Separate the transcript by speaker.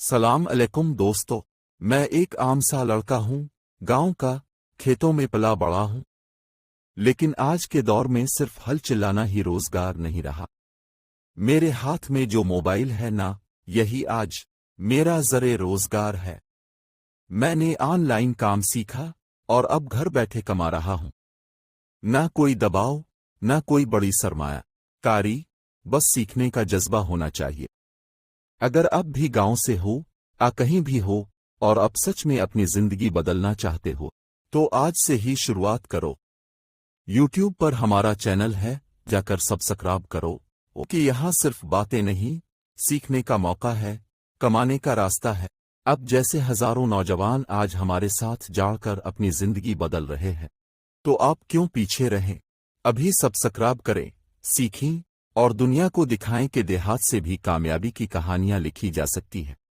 Speaker 1: सलाम अलैकुम दोस्तों। मैं एक आम सा लड़का हूँ, गांव का, खेतों में पला बड़ा हूँ। लेकिन आज के दौर में सिर्फ हल चिल्लाना ही रोजगार नहीं रहा। मेरे हाथ में जो मोबाइल है ना, यही आज मेरा जरे रोजगार है। मैंने ऑनलाइन काम सीखा और अब घर बैठे कमा रहा हूँ। ना कोई दबाव, ना कोई बड़ी सरमाया कारी, बस सीखने का जज्बा होना चाहिए। अगर अब भी गांव से हो, कहीं भी हो, और अब सच में अपनी जिंदगी बदलना चाहते हो, तो आज से ही शुरुआत करो। यूट्यूब पर हमारा चैनल है, जाकर सब्सक्राइब करो। कि यहाँ सिर्फ बातें नहीं, सीखने का मौका है, कमाने का रास्ता है। अब जैसे हजारों नौजवान आज हमारे साथ जाकर अपनी जिंदगी बदल रहे हैं, तो आप क्यों पीछे रहें? अभी सब्सक्राइब करें, सीखें और दुनिया को दिखाएं कि देहात से भी कामयाबी की कहानियां लिखी जा सकती हैं।